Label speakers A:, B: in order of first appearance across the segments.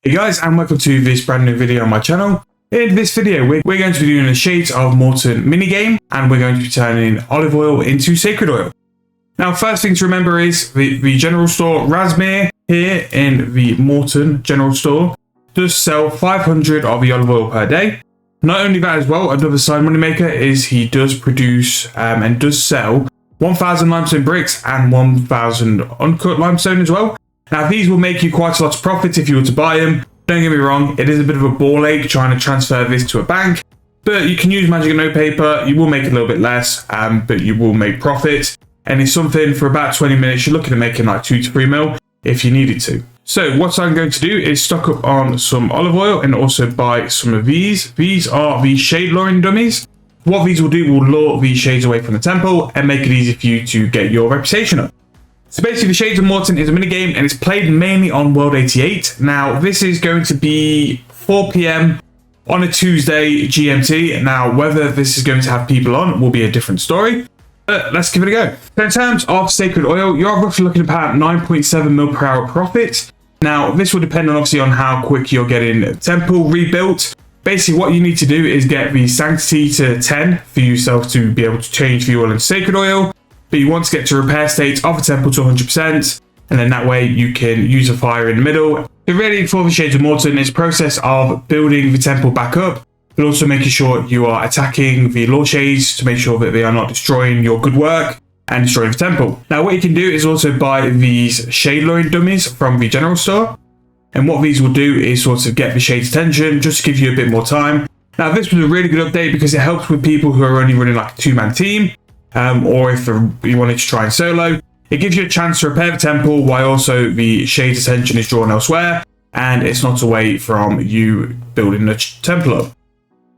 A: Hey guys, and welcome to this brand new video on my channel. In this video, we're going to be doing a Shades of Morton minigame, and we're going to be turning olive oil into sacred oil. Now, first thing to remember is the general store, Razmir, here in the Mort'ton general store, does sell 500 of the olive oil per day. Not only that as well, another side money maker is he does produce and does sell 1,000 limestone bricks and 1,000 uncut limestone as well. Now, these will make you quite a lot of profit if you were to buy them. Don't get me wrong, it is a bit of a ball ache trying to transfer this to a bank, but you can use magic note paper. You will make a little bit less, but you will make profit. And it's something for about 20 minutes. You're looking at making like 2 to 3 mil if you needed to. So what I'm going to do is stock up on some olive oil and also buy some of these. These are the shade luring dummies. What these will do will lure the shades away from the temple and make it easy for you to get your reputation up. So basically, the Shades of Morton is a minigame and it's played mainly on World 88. Now, this is going to be 4 PM on a Tuesday GMT. Now, whether this is going to have people on will be a different story, but let's give it a go. So in terms of sacred oil, you're roughly looking at about 9.7 mil per hour profit. Now, this will depend on obviously on how quick you're getting the temple rebuilt. Basically, what you need to do is get the sanctity to 10 for yourself to be able to change the oil into sacred oil. But you want to get to repair state of the temple to 100%, and then that way you can use a fire in the middle. So really, for the Shades of Morton, it's a process of building the temple back up, but also making sure you are attacking the Lord Shades to make sure that they are not destroying your good work and destroying the temple. Now, what you can do is also buy these shade luring dummies from the general store. And what these will do is sort of get the Shade's attention, just to give you a bit more time. Now, this was a really good update because it helps with people who are only running like a 2-man team. Or if you wanted to try and solo, it gives you a chance to repair the temple while also the Shade's attention is drawn elsewhere, and it's not away from you building the temple up.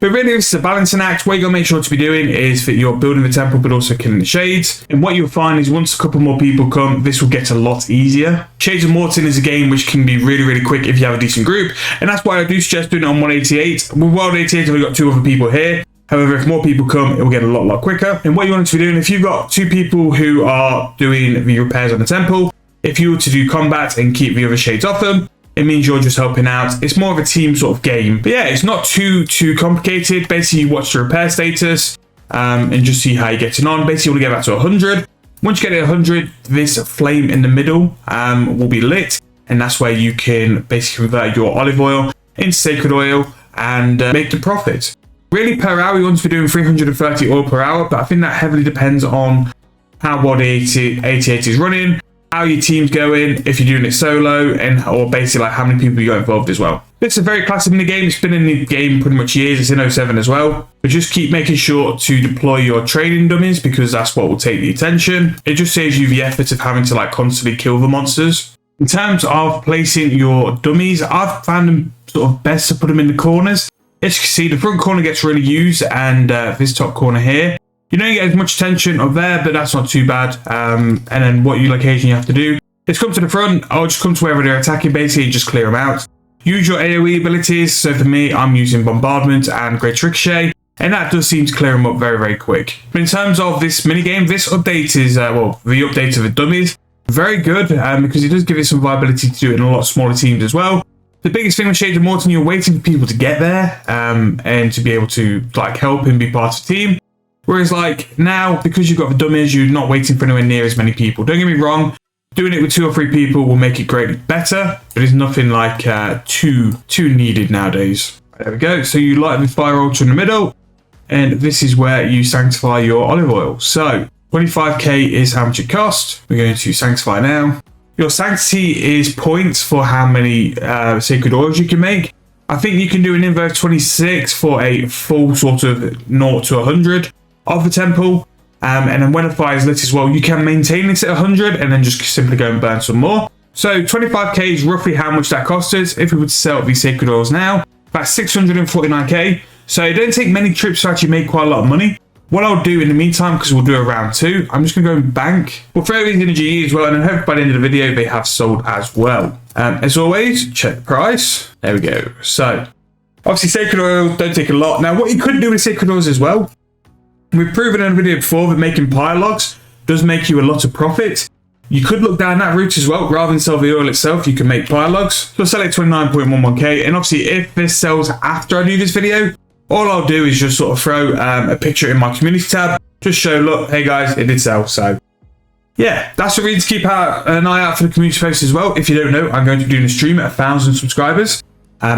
A: But really, this is a balancing act. What you got to make sure to be doing is that you're building the temple but also killing the Shades. And what you'll find is once a couple more people come, this will get a lot easier. Shades of Morton is a game which can be really, really quick if you have a decent group, and that's why I do suggest doing it on 188. With World 88, we've got 2 other people here. However, if more people come, it will get a lot quicker. And what you want to be doing, if you've got 2 people who are doing the repairs on the temple, if you were to do combat and keep the other shades off them, it means you're just helping out. It's more of a team sort of game. But yeah, it's not too complicated. Basically, you watch the repair status and just see how you're getting on. Basically, you want to get back to 100. Once you get to 100, this flame in the middle will be lit. And that's where you can basically convert your olive oil into sacred oil and make the profit. Really, per hour, you want to be doing 330 oil per hour, but I think that heavily depends on how World 88 is running, how your team's going, if you're doing it solo, or basically like how many people you got involved as well. This is a very classic minigame. It's been in the game pretty much years. It's in 07 as well. But just keep making sure to deploy your training dummies because that's what will take the attention. It just saves you the effort of having to like constantly kill the monsters. In terms of placing your dummies, I've found them sort of best to put them in the corners. As you can see, the front corner gets really used, and this top corner here, you don't get as much attention up there, but that's not too bad. And then what you occasionally have to do is come to the front, or just come to wherever they're attacking, basically, just clear them out. Use your AoE abilities. So for me, I'm using Bombardment and Great Ricochet, and that does seem to clear them up very, very quick. But in terms of this minigame, this update is, well, the update of the dummies, very good, because it does give it some viability to do it in a lot smaller teams as well. The biggest thing with Shades of Morton, you're waiting for people to get there and to be able to like help and be part of the team. Whereas like now, because you've got the dummies, you're not waiting for anywhere near as many people. Don't get me wrong, doing it with 2 or 3 people will make it greatly better, but it's nothing like too needed nowadays. There we go. So you light the fire altar in the middle, and this is where you sanctify your olive oil. So 25k is how much it costs. We're going to sanctify now. Your sanctity is points for how many sacred oils you can make. I think you can do an inverse 26 for a full sort of 0 to 100 of the temple. And then when a fire is lit as well, you can maintain this at 100 and then just simply go and burn some more. So 25k is roughly how much that costs us. If we were to sell these sacred oils now, about 649k. So it doesn't take many trips to actually make quite a lot of money. What I'll do in the meantime, because we'll do a round 2, I'm just going to go and bank. We'll throw these in a GE as well, and I hope by the end of the video they have sold as well. As always, check the price. There we go. So, obviously sacred oil don't take a lot. Now, what you could do with sacred oils as well, we've proven in a video before that making pile logs does make you a lot of profit. You could look down that route as well. Rather than sell the oil itself, you can make buy logs. So I'll sell it 29.11k. And obviously, if this sells after I do this video, all I'll do is just sort of throw a picture in my community tab. Just show, look, hey guys, it did sell. So yeah, that's what we need to keep an eye out for the community posts as well. If you don't know, I'm going to be doing a stream at 1,000 subscribers.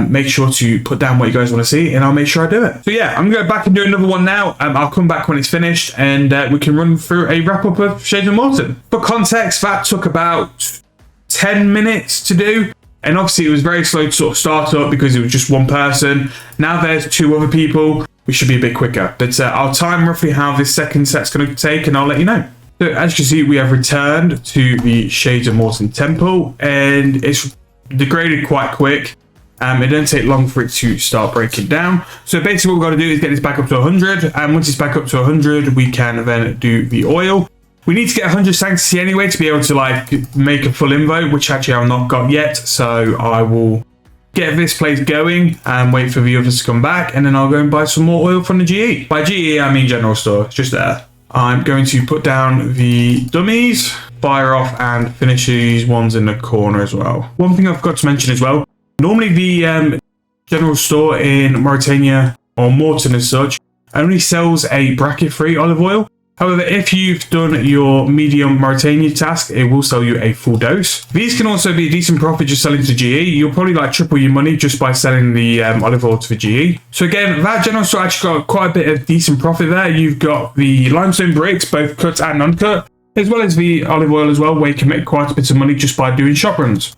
A: Make sure to put down what you guys want to see and I'll make sure I do it. So yeah, I'm going to go back and do another one now. I'll come back when it's finished and we can run through a wrap up of Shades of Morton. For context, that took about 10 minutes to do. And obviously it was very slow to sort of start up because it was just one person. Now there's 2 other people. We should be a bit quicker. But I'll time roughly how this second set's going to take and I'll let you know. So as you can see, we have returned to the Shades of Morton temple and it's degraded quite quick. It doesn't take long for it to start breaking down. So basically what we've got to do is get this back up to 100. And once it's back up to 100, we can then do the oil. We need to get 100 sanctity anyway to be able to like make a full invo, which actually I've not got yet. So I will get this place going and wait for the others to come back. And then I'll go and buy some more oil from the GE. By GE, I mean general store. It's just there. I'm going to put down the dummies, fire off and finish these ones in the corner as well. One thing I forgot to mention as well. Normally the general store in Mauritania, or Mort'ton as such, only sells a bracket-free olive oil. However, if you've done your medium Mauritania task, it will sell you a full dose. These can also be a decent profit just selling to GE. You'll probably like triple your money just by selling the olive oil to the GE. So again, that general store actually got quite a bit of decent profit there. You've got the limestone bricks, both cut and uncut, as well as the olive oil as well, where you can make quite a bit of money just by doing shop runs.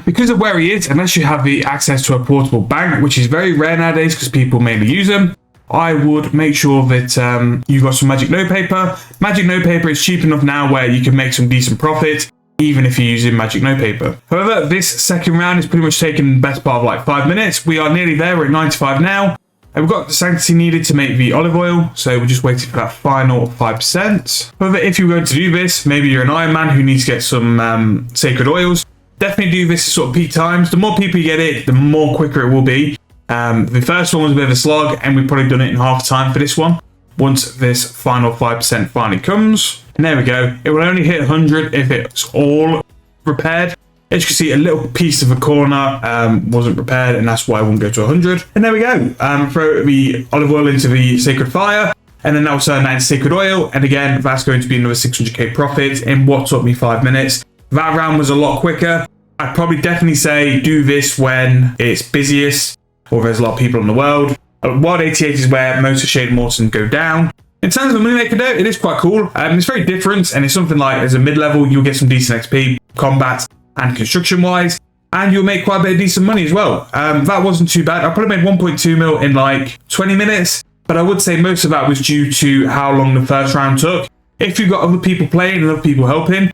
A: Because of where he is, unless you have the access to a portable bank, which is very rare nowadays because people mainly use them, I would make sure that you've got some magic notepaper. Magic notepaper is cheap enough now where you can make some decent profit, even if you're using magic notepaper. However, this second round is pretty much taking the best part of like 5 minutes. We are nearly there, we're at 95 now. And we've got the sanctity needed to make the olive oil, so we're just waiting for that final 5%. However, if you're going to do this, maybe you're an Iron Man who needs to get some sacred oils, definitely do this at sort of peak times. The more people you get it, the more quicker it will be. The first one was a bit of a slog, and we've probably done it in half time for this one. Once this final 5% finally comes, and there we go. It will only hit 100 if it's all repaired. As you can see, a little piece of a corner wasn't repaired, and that's why I won't go to 100. And there we go. Throw the olive oil into the sacred fire, and then that will turn that into sacred oil. And again, that's going to be another 600k profit in what took me 5 minutes. That round was a lot quicker. I'd probably definitely say do this when it's busiest, or there's a lot of people in the world. Wild 88 is where most of Shades of Morton go down. In terms of a moneymaker though, it is quite cool. It's very different, and it's something like as a mid-level, you'll get some decent XP, combat, and construction-wise, and you'll make quite a bit of decent money as well. That wasn't too bad. I probably made 1.2 mil in like 20 minutes, but I would say most of that was due to how long the first round took. If you've got other people playing and other people helping,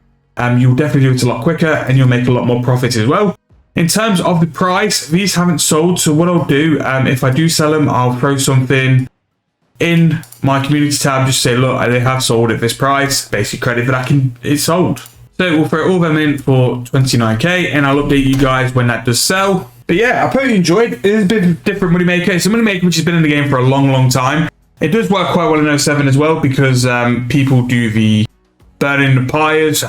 A: you'll definitely do it a lot quicker, and you'll make a lot more profit as well. In terms of the price, these haven't sold, so what I'll do, if I do sell them, I'll throw something in my community tab, just say, look, they have sold at this price, basic credit that it's sold. So we'll throw all them in for 29k, and I'll update you guys when that does sell. But yeah, I hope you enjoyed. It is a bit of a different moneymaker. It's a moneymaker which has been in the game for a long time. It does work quite well in 07 as well, because people do the burning the pyres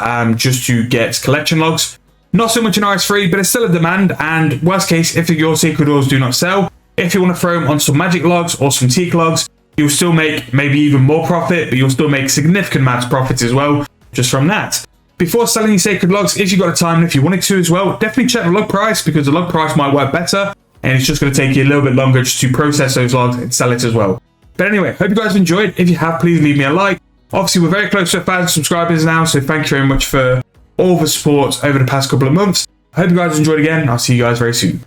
A: just to get collection logs. Not so much in RS3, but it's still a demand, and worst case, if your sacred oils do not sell, if you want to throw them on some magic logs or some teak logs, you'll still make maybe even more profit, but you'll still make significant amounts of profits as well, just from that. Before selling your sacred logs, if you've got a time and if you wanted to as well, definitely check the log price, because the log price might work better, and it's just going to take you a little bit longer just to process those logs and sell it as well. But anyway, hope you guys have enjoyed. If you have, please leave me a like. Obviously, we're very close to 1,000 subscribers now, so thank you very much for all the support over the past couple of months. I hope you guys enjoyed again, and I'll see you guys very soon.